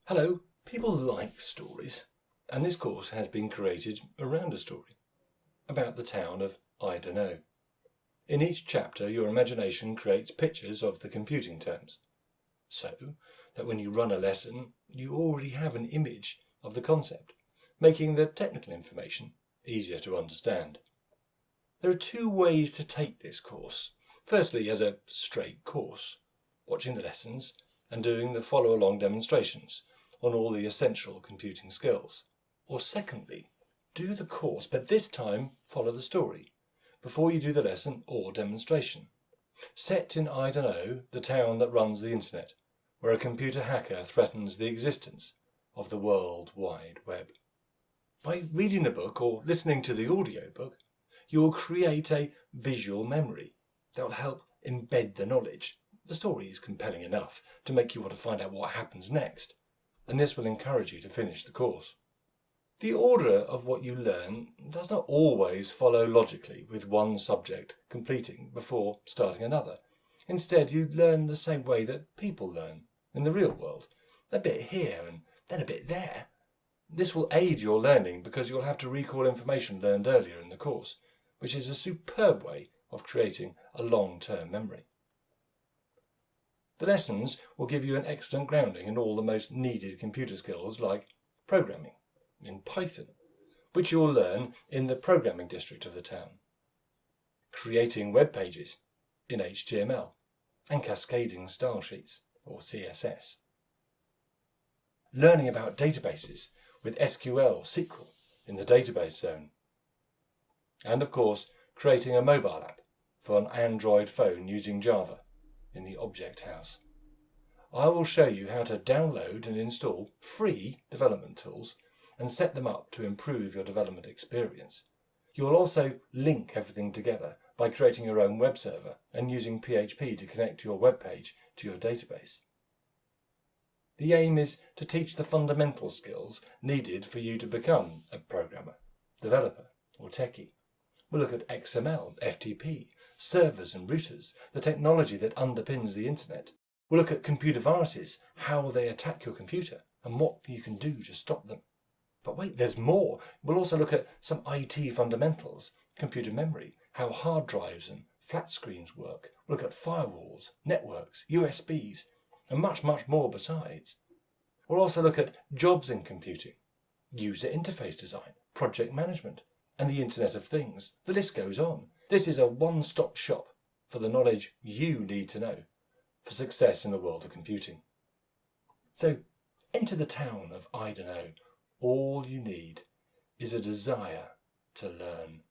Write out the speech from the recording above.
Hello, people like stories, and this course has been created around a story about the town of Eye Dunnow. In each chapter, your imagination creates pictures of the computing terms, so that when you run a lesson, you already have an image of the concept, making the technical information easier to understand. There are two ways to take this course. Firstly, as a straight course, watching the lessons and doing the follow-along demonstrations on all the essential computing skills. Or secondly, do the course, but this time follow the story, before you do the lesson or demonstration. Set in Eye Dunnow, the town that runs the internet, where a computer hacker threatens the existence of the World Wide Web. By reading the book or listening to the audiobook, you will create a visual memory that will help embed the knowledge. The story is compelling enough to make you want to find out what happens next, and this will encourage you to finish the course. The order of what you learn does not always follow logically, with one subject completing before starting another. Instead, you learn the same way that people learn in the real world, a bit here and then a bit there. This will aid your learning because you'll have to recall information learned earlier in the course, which is a superb way of creating a long-term memory. The lessons will give you an excellent grounding in all the most needed computer skills like programming in Python, which you'll learn in the programming district of the town, creating web pages in HTML and cascading style sheets or CSS, learning about databases with SQL, SQL in the database zone, and of course creating a mobile app for an Android phone using Java in the Object House. I will show you how to download and install free development tools and set them up to improve your development experience. You will also link everything together by creating your own web server and using PHP to connect your web page to your database. The aim is to teach the fundamental skills needed for you to become a programmer, developer or techie. We'll look at XML, FTP, servers and routers, the technology that underpins the internet. We'll look at computer viruses, how they attack your computer, and what you can do to stop them. But wait, there's more. We'll also look at some IT fundamentals, computer memory, how hard drives and flat screens work. We'll look at firewalls, networks, USBs, and much more besides. We'll also look at jobs in computing, user interface design, project management, and the Internet of Things. The list goes on. This is a one-stop shop for the knowledge you need to know for success in the world of computing. So, enter the town of Eye Dunnow. All you need is a desire to learn.